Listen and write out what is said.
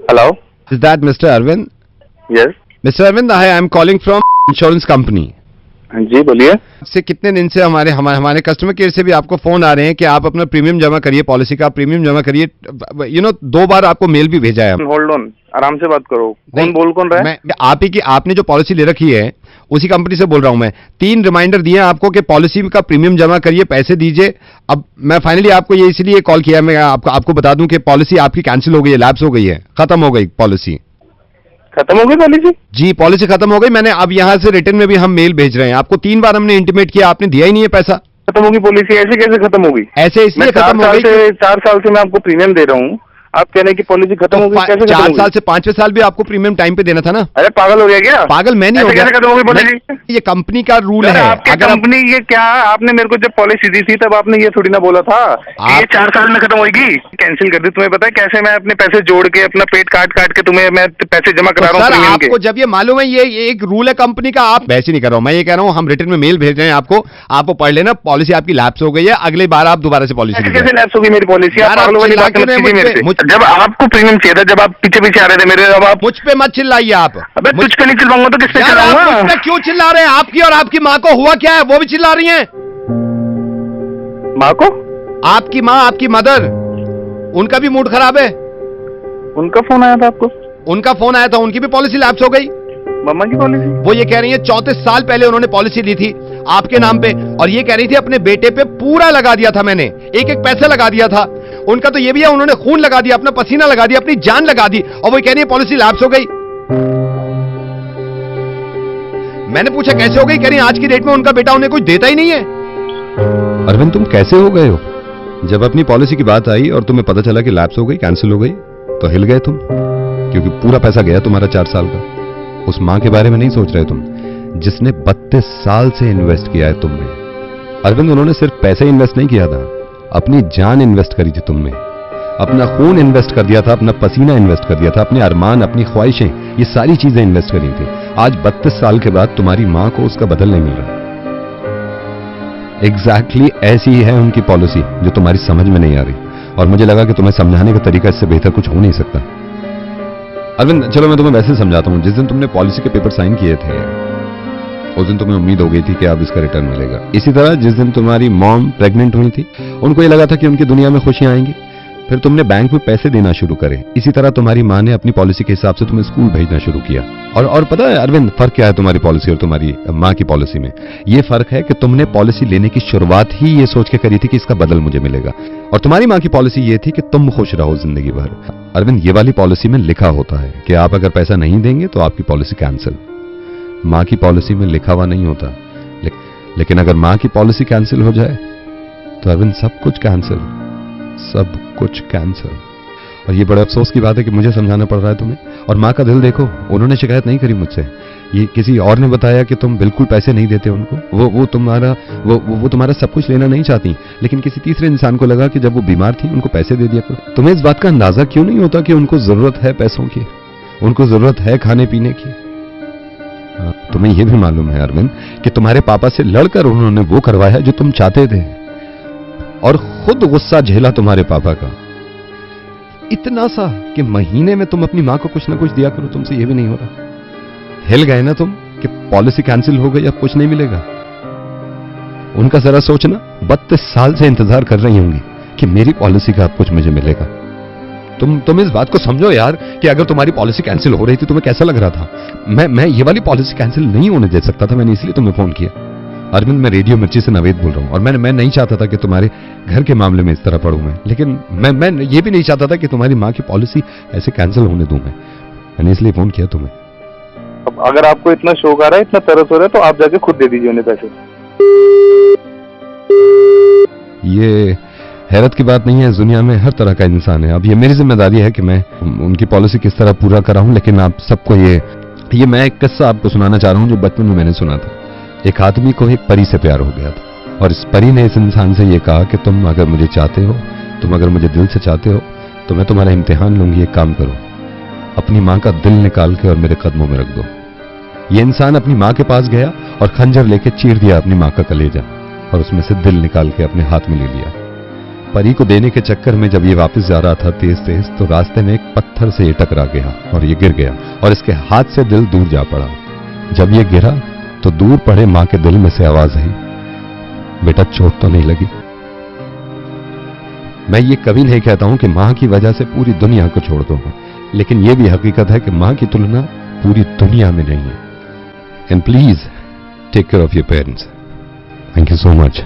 Hello. Is that Mr. Arvind? Yes. Mr. Arvind, I am calling from insurance company. जी बोलिए. से कितने दिन से हमारे कस्टमर केयर से भी आपको फोन आ रहे हैं कि आप अपना प्रीमियम जमा करिए, पॉलिसी का प्रीमियम जमा करिए. 2 बार आपको मेल भी भेजा है. होल्ड ऑन, आराम से बात करो. कौन रहा है? मैं आपने जो पॉलिसी ले रखी है उसी कंपनी से बोल रहा हूं मैं. 3 रिमाइंडर दिए आपको कि पॉलिसी का प्रीमियम जमा करिए, पैसे दीजिए. अब मैं फाइनली आपको ये इसलिए कॉल किया, मैं आपको बता दूं कि पॉलिसी आपकी कैंसिल हो गई है, लैप्स हो गई है, खत्म हो गई पॉलिसी. खत्म हो गई पॉलिसी? जी, पॉलिसी खत्म हो गई. मैंने अब यहाँ से रिटर्न में भी हम मेल भेज रहे हैं आपको. 3 बार हमने इंटीमेट किया, आपने दिया ही नहीं है पैसा. खत्म होगी पॉलिसी? ऐसे कैसे खत्म होगी? ऐसे इसलिए खत्म हो गई. 4 साल से मैं आपको प्रीमियम दे रहा हूँ, आप कह रहे हैं कि पॉलिसी खत्म हो गई. कैसे 4 साल से 5वें साल भी आपको प्रीमियम टाइम पे देना था ना. अरे पागल हो गया क्या? पागल मैं नहीं हो गया. कैसे खत्म हो गई पॉलिसी? ये कंपनी का रूल है. अगर कंपनी ये क्या, आपने मेरे को जब पॉलिसी दी थी तब आपने ये थोड़ी ना बोला था ये 4 साल में खत्म होगी. कैंसिल कर दी. तुम्हें पता है कैसे मैं अपने पैसे जोड़ के, अपना पेट काट के तुम्हें मैं पैसे जमा करा रहा हूँ? आपको जब ये मालूम है ये एक रूल है कंपनी का, आप वैसे नहीं कर रहा हूँ. मैं ये कह रहा हूँ हम रिटर्न में मेल भेज रहे हैं आपको पढ़ लेना. पॉलिसी आपकी लैप्स हो गई है, अगले बार आप दोबारा से पॉलिसी. कैसे लैप्स होगी मेरी पॉलिसी? जब आपको प्रीमियम चाहिए था, जब आप पीछे आ रहे थे मेरे, अब आप मुझ पे मत चिल्लाइए आप. अबे तुझ पे नहीं चिल्लाऊंगा तो किस पे चिल्लाऊंगा? मुझ पे क्यों चिल्ला रहे हैं? आपकी और आपकी माँ को हुआ क्या है, वो भी चिल्ला रही हैं. माँ को? आपकी माँ, आपकी मदर, उनका भी मूड खराब है. उनका फोन आया था आपको? उनका फोन आया था, उनकी भी पॉलिसी लैप्स हो गई. मम्मा की पॉलिसी? वो ये कह रही है 34 साल पहले उन्होंने पॉलिसी ली थी आपके नाम पे, और ये कह रही थी अपने बेटे पे पूरा लगा दिया था मैंने, एक पैसा लगा दिया था. उनका तो ये भी है, उन्होंने खून लगा दिया, अपना पसीना लगा दिया, अपनी जान लगा दी, और वो कह रही है पॉलिसी लैप्स हो गई. मैंने पूछा कैसे हो गई? कह रही आज की डेट में उनका बेटा उन्हें कुछ देता ही नहीं है. अरविंद तुम कैसे हो गए हो? जब अपनी पॉलिसी की बात आई और तुम्हें पता चला कि लैप्स हो गई, कैंसिल हो गई, तो हिल गए तुम, क्योंकि पूरा पैसा गया तुम्हारा 4 साल का. उस मां के बारे में नहीं सोच रहे तुम, जिसने 32 साल से इन्वेस्ट किया है तुमने. अरविंद उन्होंने सिर्फ पैसे इन्वेस्ट नहीं किया था, अपनी जान इन्वेस्ट करी थी तुमने, अपना खून इन्वेस्ट कर दिया था, अपना पसीना इन्वेस्ट कर दिया था, अपने अरमान, अपनी ख्वाहिशें, ये सारी चीजें इन्वेस्ट करी थी. आज 32 साल के बाद तुम्हारी मां को उसका बदल नहीं मिल रहा. एग्जैक्टली ऐसी ही है उनकी पॉलिसी, जो तुम्हारी समझ में नहीं आ रही, और मुझे लगा कि तुम्हें समझाने का तरीका इससे बेहतर कुछ हो नहीं सकता. अरविंद चलो मैं तुम्हें वैसे समझाता हूं. जिस दिन तुमने पॉलिसी के पेपर साइन किए थे उस दिन तुम्हें उम्मीद हो गई थी कि अब इसका रिटर्न मिलेगा. इसी तरह जिस दिन तुम्हारी मॉम प्रेग्नेंट हुई थी, उनको ये लगा था कि उनकी दुनिया में खुशियां आएंगी. फिर तुमने बैंक में पैसे देना शुरू करे. इसी तरह तुम्हारी मां ने अपनी पॉलिसी के हिसाब से तुम्हें स्कूल भेजना शुरू किया. और पता है अरविंद फर्क क्या है तुम्हारी पॉलिसी और तुम्हारी मां की पॉलिसी में? ये फर्क है कि तुमने पॉलिसी लेने की शुरुआत ही ये सोच के करी थी कि इसका बदल मुझे मिलेगा, और तुम्हारी मां की पॉलिसी ये थी कि तुम खुश रहो जिंदगी भर. अरविंद ये वाली पॉलिसी में लिखा होता है कि आप अगर पैसा नहीं देंगे तो आपकी पॉलिसी कैंसिल. मां की पॉलिसी में लिखा हुआ नहीं होता. लेकिन अगर मां की पॉलिसी कैंसिल हो जाए तो अरविंद सब कुछ कैंसिल, सब कुछ कैंसिल. और ये बड़े अफसोस की बात है कि मुझे समझाना पड़ रहा है तुम्हें. और मां का दिल देखो, उन्होंने शिकायत नहीं करी मुझसे. ये किसी और ने बताया कि तुम बिल्कुल पैसे नहीं देते उनको. वो तुम्हारा सब कुछ लेना नहीं चाहती, लेकिन किसी तीसरे इंसान को लगा कि जब वो बीमार थी उनको पैसे दे दिया करो. तुम्हें इस बात का अंदाजा क्यों नहीं होता कि उनको जरूरत है पैसों की, उनको जरूरत है खाने पीने की. तुम्हें यह भी मालूम है अरविंद कि तुम्हारे पापा से लड़कर उन्होंने वो करवाया जो तुम चाहते थे, और खुद गुस्सा झेला तुम्हारे पापा का इतना सा कि महीने में तुम अपनी मां को कुछ ना कुछ दिया करो. तुमसे यह भी नहीं हो रहा. हिल गए ना तुम कि पॉलिसी कैंसिल हो गई, अब कुछ नहीं मिलेगा. उनका जरा सोचना, 32 साल से इंतजार कर रही होंगी कि मेरी पॉलिसी का अब कुछ मुझे मिलेगा. तुम इस बात को समझो यार कि अगर तुम्हारी पॉलिसी कैंसिल हो रही थी तुम्हें कैसा लग रहा था. मैं ये वाली पॉलिसी कैंसिल नहीं होने दे सकता था. मैंने इसलिए तुम्हें फोन किया. अरविंद मैं रेडियो मिर्ची से नवेद बोल रहा हूं, और मैं नहीं चाहता था कि तुम्हारे घर के मामले में इस तरह पढ़ूं मैं. लेकिन मैं ये भी नहीं चाहता था कि तुम्हारी मां की पॉलिसी ऐसे कैंसिल होने दूं. मैंने इसलिए फोन किया तुम्हें. अब अगर आपको इतना शौक आ रहा है, इतना तरस हो रहा है, तो आप जाके खुद दे दीजिए उन्हें पैसे. ये हैरत की बात नहीं है, इस दुनिया में हर तरह का इंसान है. अब ये मेरी जिम्मेदारी है कि मैं उनकी पॉलिसी किस तरह पूरा कराऊं. लेकिन आप सबको ये मैं एक किस्सा आपको सुनाना चाह रहा हूं जो बचपन में मैंने सुना था. एक आदमी को एक परी से प्यार हो गया था, और इस परी ने इस इंसान से ये कहा कि तुम अगर मुझे चाहते हो, तुम अगर मुझे दिल से चाहते हो, तो मैं तुम्हारा इम्तिहान लूंगी. एक काम करो, अपनी मां का दिल निकाल के और मेरे कदमों में रख दो. ये इंसान अपनी मां के पास गया और खंजर लेके चीर दिया अपनी मां का कलेजा, और उसमें से दिल निकाल के अपने हाथ में ले लिया. परी को देने के चक्कर में जब ये वापस जा रहा था तेज तेज, तो रास्ते में एक पत्थर से ये टकरा गया और ये गिर गया और इसके हाथ से दिल दूर जा पड़ा। जब ये गिरा तो दूर पड़े मां के दिल में से आवाज आई, बेटा चोट तो नहीं लगी। मैं ये कभी नहीं कहता हूं कि मां की वजह से पूरी दुनिया को छोड़ दो, लेकिन ये भी हकीकत है कि मां की तुलना पूरी दुनिया में नहीं है। And please take care of your parents. Thank you so much.